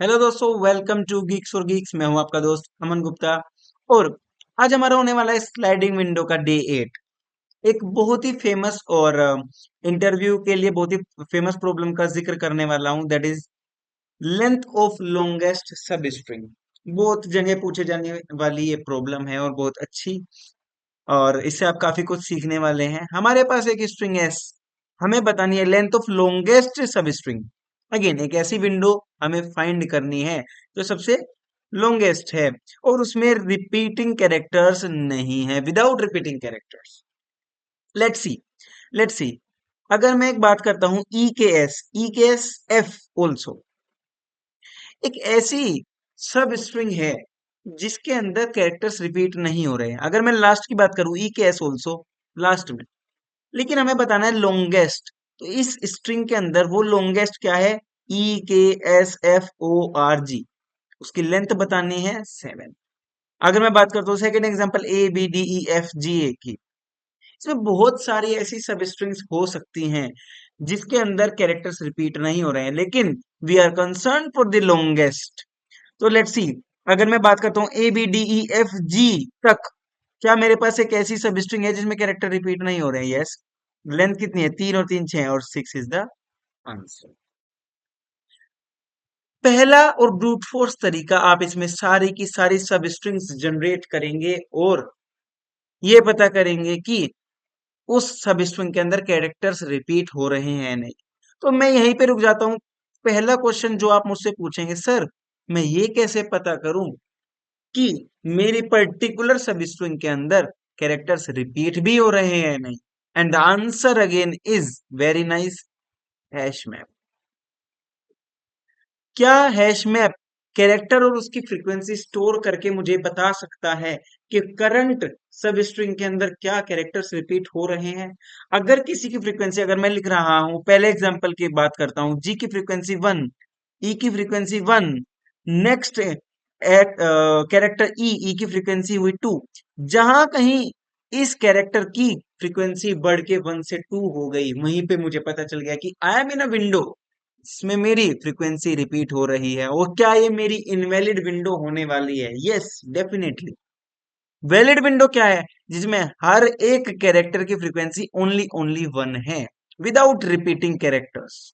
Hello दोस्तों, welcome to Geeks for Geeks. मैं हूं आपका दोस्त अमन गुप्ता। और आज हमारा होने वाला है स्लाइडिंग विंडो का डे 8। एक बहुत ही फेमस और इंटरव्यू के लिए बहुत ही फेमस प्रॉब्लम का जिक्र करने वाला हूं, that is length of longest सब स्ट्रिंग। बहुत जगह पूछे जाने वाली ये प्रॉब्लम है और बहुत अच्छी, और इससे आप काफी कुछ सीखने वाले हैं। हमारे पास एक स्ट्रिंग है, हमें बतानी है लेंथ ऑफ लॉन्गेस्ट सब स्ट्रिंग। अगेन एक ऐसी विंडो हमें फाइंड करनी है जो सबसे लॉन्गेस्ट है और उसमें रिपीटिंग कैरेक्टर्स नहीं है, without repeating characters. Let's see, let's see. अगर मैं एक बात करता हूं ई के एस एफ ऑल्सो, एक ऐसी सब स्ट्रिंग है जिसके अंदर कैरेक्टर्स रिपीट नहीं हो रहे हैं। अगर मैं लास्ट की बात करूं, ई के एस ऑल्सो, लास्ट में, लेकिन हमें बताना है लॉन्गेस्ट। तो इस स्ट्रिंग के अंदर वो लॉन्गेस्ट क्या है? ई के S F O R G, उसकी लेंथ बतानी है 7। अगर मैं बात करता हूँ second example A B D E F G A की, इसमें बहुत सारी ऐसी सब स्ट्रिंग्स हो सकती हैं जिसके अंदर कैरेक्टर्स रिपीट नहीं हो रहे हैं, लेकिन we are concern for the longest. तो लेट्स सी, अगर मैं बात करता हूँ A B D E F G तक, क्या मेरे पास एक ऐसी सब स्ट्रिंग है जिसमें कैरेक्टर रिपीट नहीं हो रहे हैं? यस। लेंथ कितनी है? 3 और 3 6, और 6 इज द आंसर। पहला और ब्रूट फोर्स तरीका, आप इसमें सारी की सारी सब स्ट्रिंग्स जनरेट करेंगे और ये पता करेंगे कि उस सब स्ट्रिंग के अंदर कैरेक्टर्स रिपीट हो रहे हैं या नहीं। तो मैं यहीं पे रुक जाता हूं। पहला क्वेश्चन जो आप मुझसे पूछेंगे, सर मैं ये कैसे पता करूं कि मेरी पर्टिकुलर सब स्ट्रिंग के अंदर कैरेक्टर्स रिपीट भी हो रहे हैं या नहीं? And the answer again is very nice, hash map. क्या हैश मैप कैरेक्टर और उसकी फ्रीक्वेंसी स्टोर करके मुझे बता सकता है कि करंट सब स्ट्रिंग के अंदर क्या कैरेक्टर्स रिपीट हो रहे हैं? अगर किसी की फ्रीक्वेंसी, अगर मैं लिख रहा हूं, पहले एग्जांपल की बात करता हूं, जी की फ्रीक्वेंसी 1, ई की फ्रीक्वेंसी 1, नेक्स्ट कैरेक्टर ई की फ्रीक्वेंसी हुई 2। जहां कहीं इस कैरेक्टर की फ्रीक्वेंसी बढ़ के 1 से 2 हो गई, वहीं पे मुझे पता चल गया कि I am in a window इसमें मेरी फ्रीक्वेंसी रिपीट हो रही है। और क्या ये मेरी इनवैलिड विंडो होने वाली है? Yes, definitely. वैलिड विंडो क्या है? जिसमें हर एक कैरेक्टर की फ्रीक्वेंसी ओनली ओनली 1 है, विदाउट रिपीटिंग कैरेक्टर्स।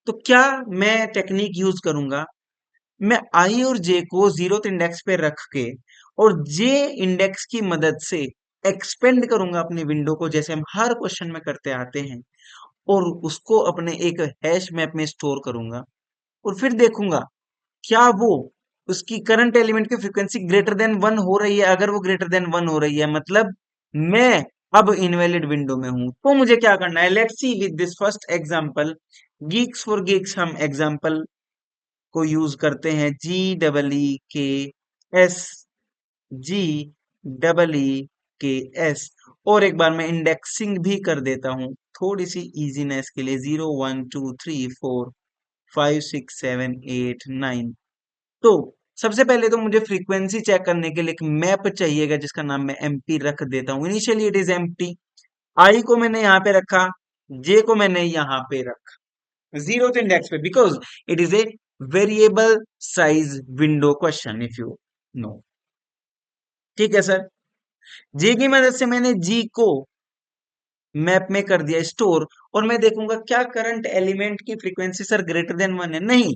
तो क्या मैं टेक्निक यूज करूंगा? मैं आई और जे को जीरोथ इंडेक्स पे रख के और जे इंडेक्स की मदद से एक्सपेंड करूंगा अपनी विंडो को, जैसे हम हर क्वेश्चन में करते आते हैं, और उसको अपने एक हैश मैप में स्टोर करूंगा। और फिर देखूंगा क्या वो उसकी करंट एलिमेंट की फ्रीक्वेंसी ग्रेटर देन 1 हो रही है। अगर वो ग्रेटर देन 1 हो रही है, मतलब मैं अब इनवैलिड विंडो में हूं। तो मुझे क्या करना है? Let's see with this first example, Geeks for Geeks, हम एग्जांपल को यूज करते हैं, जी डबल ई के एस, जी डबल ई के एस। और एक बार मैं इंडेक्सिंग भी कर देता हूं थोड़ी सी इजीनेस के लिए, 0 1 2 3 4 5 6 7 8 9। तो सबसे पहले तो मुझे फ्रीक्वेंसी चेक करने के लिए एक मैप चाहिएगा जिसका नाम मैं एमपी रख देता हूं। Initially it is empty. I को मैंने यहां पे रखा, जे को मैंने यहां पे रखा जीरो इंडेक्स पे, because it is a variable size window question, if you know. ठीक है सर। जे की मदद से मैंने जी को मैप में कर दिया स्टोर, और मैं देखूंगा क्या करंट एलिमेंट की फ्रीक्वेंसी सर ग्रेटर देन 1 है? नहीं।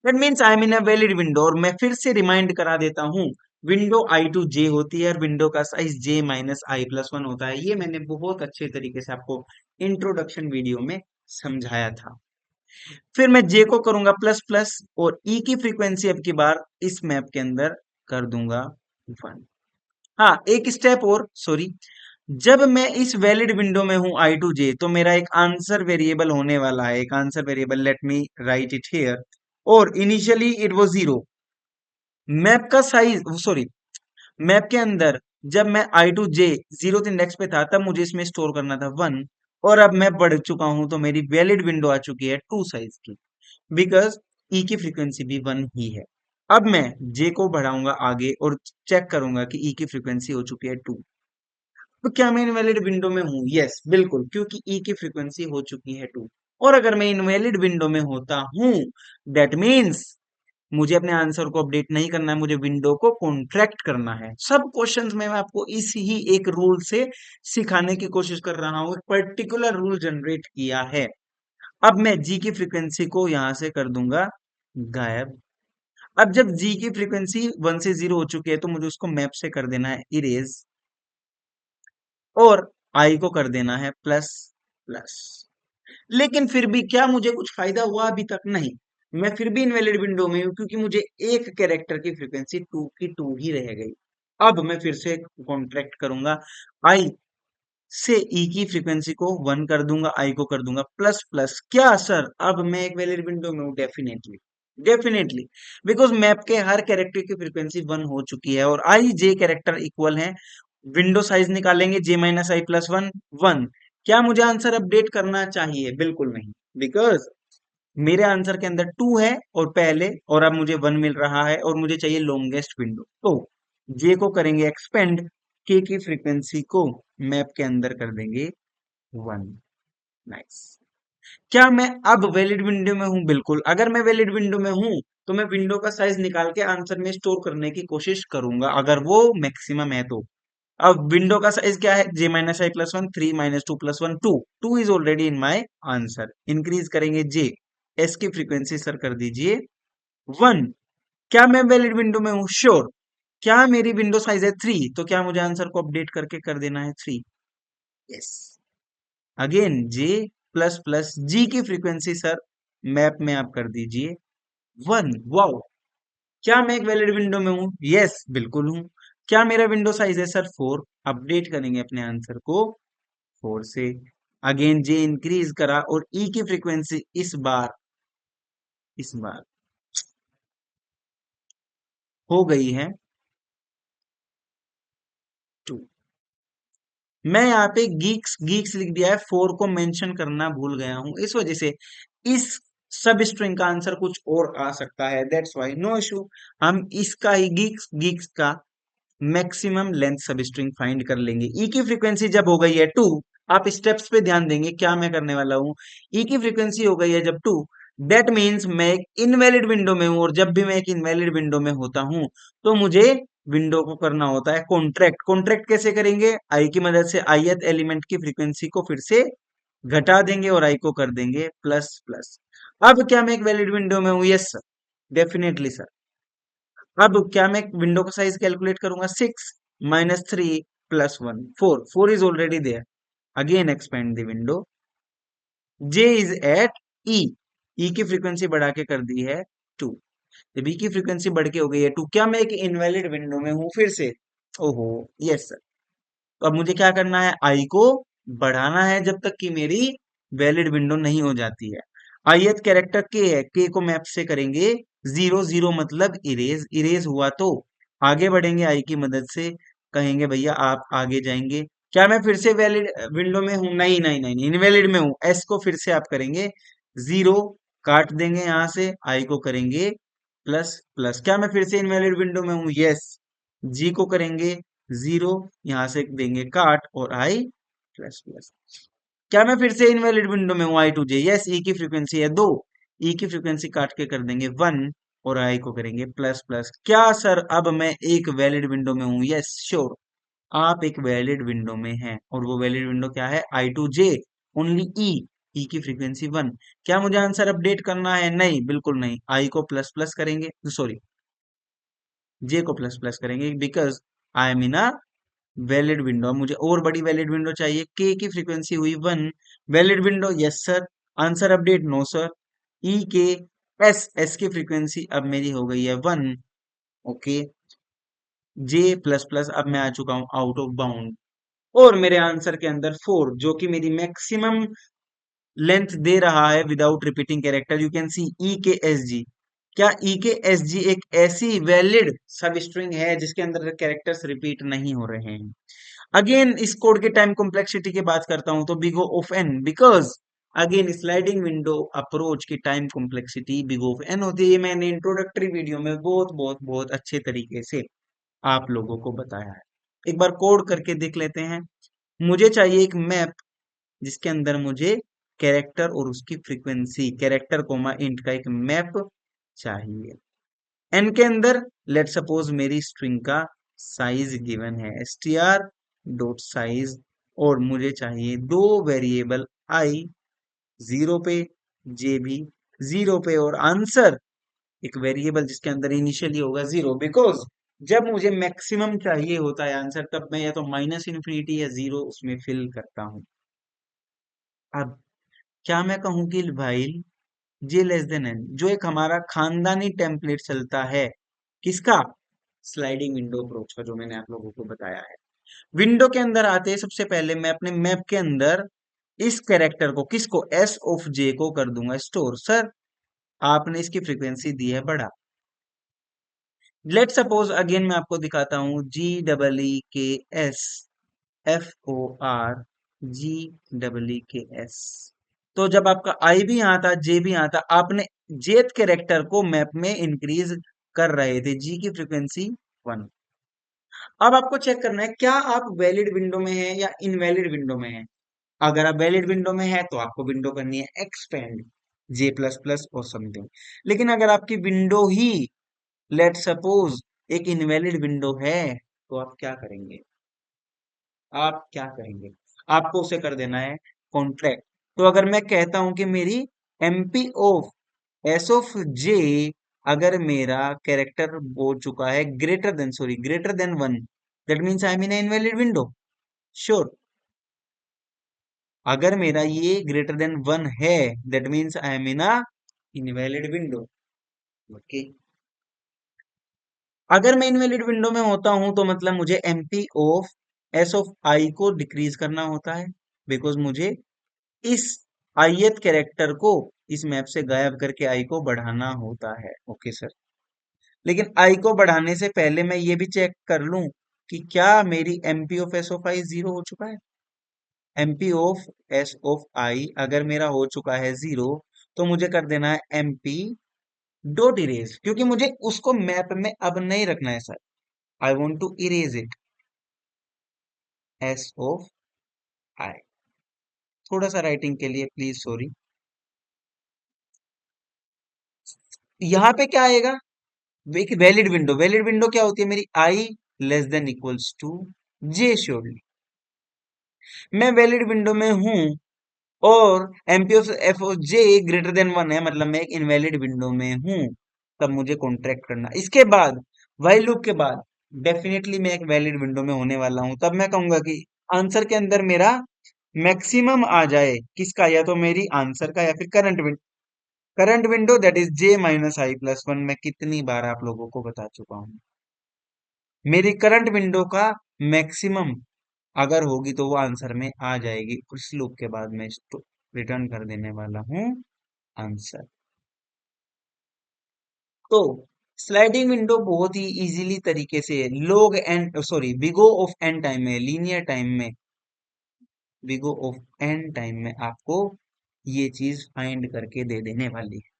That means I am in a valid window. और मैं फिर से रिमाइंड करा देता हूं, विंडो आई टू जे होती है और विंडो का size J minus I plus 1 होता है। ये मैंने बहुत अच्छे तरीके से आपको इंट्रोडक्शन वीडियो में समझाया था। फिर मैं जे को करूंगा प्लस प्लस, और ई की फ्रीक्वेंसी अब की बार इस मैप के अंदर कर दूंगा 1। हाँ, एक स्टेप और, सॉरी। जब मैं इस वैलिड विंडो में हूं आई टू जे, तो मेरा एक आंसर वेरिएबल होने वाला है, एक answer variable, let me right it here. और इनिशियली इट वाज 0। मैप का साइज, सॉरी, मैप के अंदर जब मैं आई टू जे जीरो इंडेक्स पे था, तब मुझे इसमें स्टोर करना था 1। और अब मैं बढ़ चुका हूं तो मेरी वैलिड विंडो आ चुकी है 2 साइज की, बिकॉज ई की फ्रीक्वेंसी भी 1 ही है। अब मैं जे को बढ़ाऊंगा आगे और चेक करूंगा कि ई की फ्रीक्वेंसी हो चुकी है 2। तो क्या मैं इनवैलिड विंडो में हूं? यस, बिल्कुल, क्योंकि ई की फ्रीक्वेंसी हो चुकी है 2। और अगर मैं इनवैलिड विंडो में होता हूं, दैट मीन्स मुझे अपने आंसर को अपडेट नहीं करना है, मुझे विंडो को कॉन्ट्रैक्ट करना है। सब क्वेश्चंस में मैं आपको इसी ही एक रूल से सिखाने की कोशिश कर रहा हूं, एक पर्टिकुलर रूल जनरेट किया है। अब मैं जी की फ्रीक्वेंसी को यहां से कर दूंगा गायब। अब जब जी की फ्रीक्वेंसी 1 से 0 हो चुकी है तो मुझे उसको मैप से कर देना है इरेज, और आई को कर देना है प्लस प्लस। लेकिन फिर भी क्या मुझे कुछ फायदा हुआ? अभी तक नहीं। मैं फिर भी इनवैलिड विंडो में हूं, क्योंकि मुझे एक कैरेक्टर की फ्रीक्वेंसी 2 की 2 ही रह गई। अब मैं फिर से कॉन्ट्रैक्ट करूंगा, आई से ई की फ्रीक्वेंसी को 1 कर दूंगा, आई को कर दूंगा प्लस प्लस। क्या सर अब मैं एक वैलिड विंडो में हूं? डेफिनेटली, डेफिनेटली, बिकॉज मैप के हर कैरेक्टर की फ्रीक्वेंसी 1 हो चुकी है और आई जे कैरेक्टर इक्वल है। विंडो साइज निकालेंगे, जे माइनस आई प्लस 1 1। क्या मुझे आंसर अपडेट करना चाहिए? बिल्कुल नहीं, बिकॉज मेरे आंसर के अंदर 2 है और पहले, और अब मुझे 1 मिल रहा है और मुझे चाहिए लॉन्गेस्ट विंडो। तो जे को करेंगे एक्सपेंड, के की फ्रीक्वेंसी को मैप के अंदर कर देंगे 1। नाइस। क्या मैं अब वैलिड विंडो में हूं? बिल्कुल। अगर मैं वैलिड विंडो में हूं तो मैं विंडो का साइज निकाल के आंसर में स्टोर करने की कोशिश करूंगा, अगर वो मैक्सिमम है तो। अब विंडो का साइज क्या है? J minus I plus 1 3 minus 2 plus 1 2। 2 is already in my answer. Increase करेंगे जे, एस की फ्रीक्वेंसी सर कर दीजिए 1। क्या मैं वैलिड विंडो में हूं? श्योर। क्या मेरी विंडो साइज है 3, तो क्या मुझे आंसर को अपडेट करके कर देना है 3? यस। अगेन जे प्लस प्लस, जी की फ्रीक्वेंसी सर मैप में आप कर दीजिए 1। वाओ। क्या मैं एक वैलिड विंडो में हूं? यस, बिल्कुल हूं। क्या मेरा विंडो साइज है सर 4? अपडेट करेंगे अपने आंसर को 4 से। अगेन जे इंक्रीज करा और ई की फ्रीक्वेंसी इस बार हो गई है 2। मैं यहाँ पे गीक्स गीक्स लिख दिया है, 4 को मेंशन करना भूल गया हूं, इस वजह से इस सब स्ट्रिंग का आंसर कुछ और आ सकता है, दैट्स वाई नो इशू। हम इसका ही गीक्स गीक्स का maximum length substring find कर लेंगे। ई की फ्रीक्वेंसी जब हो गई है 2, आप स्टेप्स पे ध्यान देंगे क्या मैं करने वाला हूं। ई की फ्रीक्वेंसी हो गई है जब 2, दैट मीन्स मैं एक इनवैलिड विंडो में हूं, और जब भी मैं एक इनवैलिड विंडो में होता हूं तो मुझे विंडो को करना होता है कॉन्ट्रैक्ट। कॉन्ट्रैक्ट कैसे करेंगे? आई की मदद से ith एलिमेंट की फ्रीक्वेंसी को फिर से घटा देंगे और आई को कर देंगे प्लस प्लस। अब क्या मैं एक वैलिड विंडो में हूं? Yes sir, definitely sir. अब क्या मैं विंडो का साइज कैलकुलेट करूंगा? 6 minus 3 plus 1 4। 4 is already there. Again expand the window, J is at E, E की फ्रीक्वेंसी बढ़ा के कर दी है 2। जब ई की फ्रीक्वेंसी बढ़ के हो गई है 2, क्या मैं एक इनवैलिड विंडो में हूं फिर से? ओहो, यस सर। तो अब मुझे क्या करना है? आई को बढ़ाना है जब तक कि मेरी वैलिड विंडो नहीं हो जाती है। ith कैरेक्टर के है, के को मैप से करेंगे 0 0, मतलब इरेज। इरेज हुआ तो आगे बढ़ेंगे आई की मदद से, कहेंगे भैया आप आगे जाएंगे। क्या मैं फिर से वैलिड विंडो में हूं? नहीं नहीं नहीं, इनवैलिड में हूं। एस को फिर से आप करेंगे 0, काट देंगे यहां से, आई को करेंगे प्लस प्लस। क्या मैं फिर से इनवैलिड विंडो में हूं? यस। जी को करेंगे 0, यहां से देंगे काट और आई प्लस प्लस। क्या मैं फिर से इनवैलिड विंडो में हूं? आई टू जे, यस। ई की फ्रीक्वेंसी है 2, ई की फ्रीक्वेंसी काट के कर देंगे 1 और आई को करेंगे प्लस प्लस। क्या सर अब मैं एक वैलिड विंडो में हूं? Yes, sure. आप एक वैलिड विंडो में हैं, और वो वैलिड विंडो क्या है? आई to J, only E, E की फ्रीक्वेंसी 1। क्या मुझे आंसर अपडेट करना है? नहीं, बिल्कुल नहीं। आई को प्लस प्लस करेंगे, सॉरी, जे को प्लस प्लस करेंगे, because I am in a valid window. मुझे और बड़ी वैलिड विंडो चाहिए। के की फ्रीक्वेंसी हुई 1, valid window, yes sir. Answer update? No sir. E के एस, एस की फ्रीक्वेंसी अब मेरी हो गई है 1। ओके, जे प्लस प्लस, अब मैं आ चुका हूं आउट ऑफ बाउंड, और मेरे आंसर के अंदर 4, जो कि मेरी मैक्सिमम लेंथ दे रहा है without repeating character. You can see E के एस जी। क्या ई के एस जी एक ऐसी वैलिड सब स्ट्रिंग है जिसके अंदर कैरेक्टर्स रिपीट नहीं हो रहे हैं? अगेन इस कोड के टाइम कॉम्प्लेक्सिटी की बात करता हूं तो big O of N, because again sliding window approach की time complexity big O of N होती है। ये मैंने इंट्रोडक्टरी वीडियो में बहुत बहुत बहुत अच्छे तरीके से आप लोगों को बताया है। एक बार कोड करके देख लेते हैं। मुझे चाहिए एक मैप जिसके अंदर मुझे कैरेक्टर और उसकी फ्रीक्वेंसी, कैरेक्टर कोमा इंट का एक मैप चाहिए। एन के अंदर लेट सपोज मेरी स्ट्रिंग का साइज गिवन है str डॉट साइज, और मुझे चाहिए दो वेरिएबल आई 0 पे, जे भी 0 पे, और आंसर एक वेरिएबल जिसके अंदर इनिशियली होगा 0, बिकॉज जब मुझे मैक्सिमम चाहिए होता है आंसर तब मैं या तो माइनस इन्फिनिटी या 0 उसमें फिल करता हूं। अब क्या मैं कहूं कि भाई जे लेस देन एन, जो एक हमारा खानदानी टेम्पलेट चलता है किसका, स्लाइडिंग विंडो अप्रोच का, जो मैंने आप लोगों को बताया है। विंडो के अंदर आते हैं सबसे पहले मैं अपने मैप के अंदर इस कैरेक्टर को, किसको, एस ऑफ जे को कर दूंगा स्टोर। सर आपने इसकी फ्रीक्वेंसी दी है बड़ा, लेट सपोज अगेन मैं आपको दिखाता हूं, GEEKS FOR GEEKS। तो जब आपका आई भी यहाँ था, जे भी यहाँ था, आपने जेथ कैरेक्टर को मैप में इंक्रीज कर रहे थे, जी की फ्रीक्वेंसी 1। अब आपको चेक करना है क्या आप वैलिड विंडो में है या इनवैलिड विंडो में है। अगर आप वैलिड विंडो में है तो आपको विंडो करनी है एक्सपेंड जे प्लस प्लस और समथिंग। लेकिन अगर आपकी विंडो ही लेट सपोज एक इनवैलिड विंडो है तो आप क्या करेंगे, आप क्या करेंगे, आपको उसे कर देना है कॉन्ट्रैक्ट। तो अगर मैं कहता हूं कि मेरी एमपी ऑफ एस ऑफ जे, अगर मेरा कैरेक्टर हो चुका है greater than, sorry greater than 1, that means I am in invalid window. Sure, अगर मेरा ये ग्रेटर देन 1 है that means I am in a invalid window. Okay, अगर मैं इनवैलिड विंडो में होता हूं तो मतलब मुझे एमपी ऑफ एस ऑफ आई को डिक्रीज करना होता है, बिकॉज मुझे इस आईएथ कैरेक्टर को इस मैप से गायब करके आई को बढ़ाना होता है। ओके सर, लेकिन आई को बढ़ाने से पहले मैं ये भी चेक कर लूं कि क्या मेरी एमपी ऑफ एस ऑफ आई 0 हो चुका है। एमपी ऑफ एस ऑफ आई अगर मेरा हो चुका है 0, तो मुझे कर देना है एमपी डॉट इरेज, क्योंकि मुझे उसको मैप में अब नहीं रखना है sir, I want to erase it, S of I. थोड़ा सा राइटिंग के लिए प्लीज सॉरी। यहाँ पे क्या आएगा, एक वैलिड विंडो, वैलिड विंडो क्या होती है मेरी, I less than equals to J. Surely मैं वैलिड विंडो में हूं और MP of F J greater than 1 है, मतलब मैं एक इनवैलिड विंडो में हूं, तब मुझे कॉन्ट्रैक्ट करना। इसके बाद व्हाइल लूप के बाद डेफिनेटली मैं एक वैलिड विंडो में होने वाला हूं, तब मैं कहूंगा कि आंसर के अंदर मेरा मैक्सिमम आ जाए, किसका, या तो मेरी आंसर का या फिर current window that is J minus I plus 1। मैं कितनी बार आप लोगों को बता चुका हूं, मेरी करंट विंडो का मैक्सिमम अगर होगी तो वो आंसर में आ जाएगी। उस लूप के बाद मैं इसको रिटर्न कर देने वाला हूं आंसर। तो स्लाइडिंग विंडो बहुत ही इजीली तरीके से लोग N, sorry big O of N time में, लीनियर टाइम में, बिगो ऑफ एन टाइम में आपको ये चीज फाइंड करके दे देने वाली है।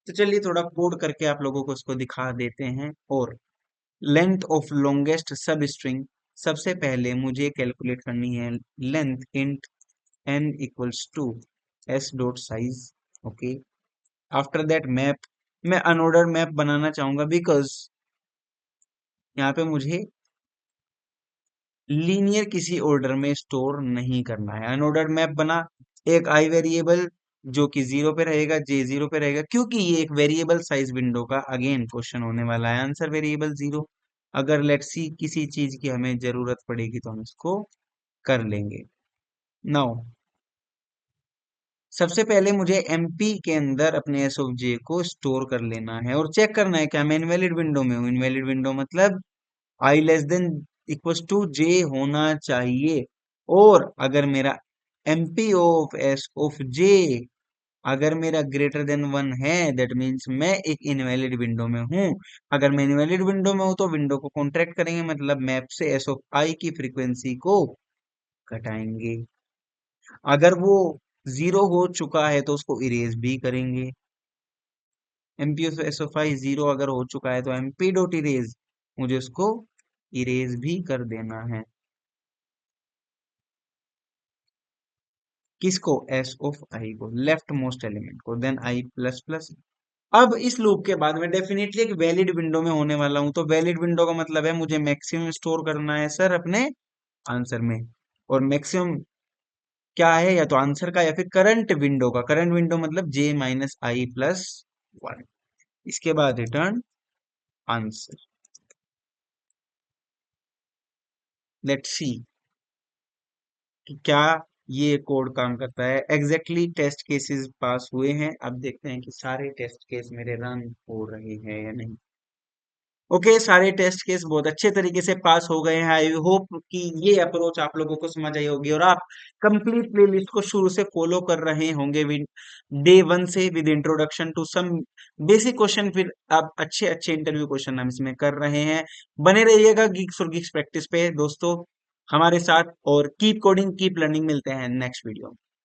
तो चलिए थोड़ा कोड करके आप लोगों को इसको दिखा देते हैं। और length of longest substring, सबसे पहले मुझे कैलकुलेट करनी है length int n equals to s dot size. Okay, after that map, मैं अनऑर्डर मैप बनाना चाहूंगा बिकॉज यहाँ पे मुझे लीनियर किसी ऑर्डर में स्टोर नहीं करना है। अनऑर्डर मैप बना, एक आई वेरिएबल जो कि 0 पे रहेगा, जे 0 पे रहेगा, क्योंकि ये एक वेरिएबल साइज विंडो का अगेन क्वेश्चन होने वाला है, आंसर वेरिएबल 0। अगर लेट्स सी किसी चीज की हमें जरूरत पड़ेगी तो हम इसको कर लेंगे। नाउ सबसे पहले मुझे एमपी के अंदर अपने एस ऑफ जे को स्टोर कर लेना है और चेक करना है क्या मैं इनवैलिड विंडो में हूँ। इनवैलिड विंडो मतलब आई लेस देन इक्वल्स टू जे होना चाहिए। और अगर मेरा एमपी ऑफ एस ऑफ जे अगर मेरा ग्रेटर देन 1 है दैट मीन्स मैं एक इनवैलिड विंडो में हूँ। अगर मैं इनवैलिड विंडो में हूँ तो विंडो को कॉन्ट्रैक्ट करेंगे, मतलब मैप से एस ऑफ आई की फ्रीक्वेंसी को घटाएंगे। अगर वो 0 हो चुका है तो उसको इरेज भी करेंगे। एमपी ऑफ एस ऑफ आई 0 अगर हो चुका है तो एमपी डॉट इरेज, मुझे उसको इरेज भी कर देना है। किसको? एस ऑफ आई को, लेफ्ट मोस्ट एलिमेंट को, देन आई प्लस प्लस। अब इस लूप के बाद मैं डेफिनेटली एक वैलिड विंडो में होने वाला हूं, तो वैलिड विंडो का मतलब है मुझे मैक्सिमम स्टोर करना है सर अपने आंसर में। और मैक्सिमम क्या है? या तो आंसर का या फिर करंट विंडो का। करंट विंडो मतलब जे माइनस आई प्लस वन। इसके बाद रिटर्न आंसर। लेट्स सी कि क्या ये कोड काम करता है। एग्जैक्टली टेस्ट केसेस पास हुए हैं। अब देखते हैं कि सारे टेस्ट केस मेरे रन हो रहे हैं या नहीं। ओके, सारे टेस्ट केस बहुत अच्छे तरीके से पास हो गए हैं। आई होप कि ये अप्रोच आप लोगों को समझ आई होगी और आप कंप्लीट प्लेलिस्ट को शुरू से फॉलो कर रहे होंगे विद डे वन से, with introduction to some basic question. फिर आप अच्छे अच्छे इंटरव्यू क्वेश्चन हम इसमें कर रहे हैं। बने रहिएगा गीक्स और गीक्स प्रैक्टिस पे दोस्तों हमारे साथ, और कीप कोडिंग कीप लर्निंग। मिलते हैं नेक्स्ट वीडियो में।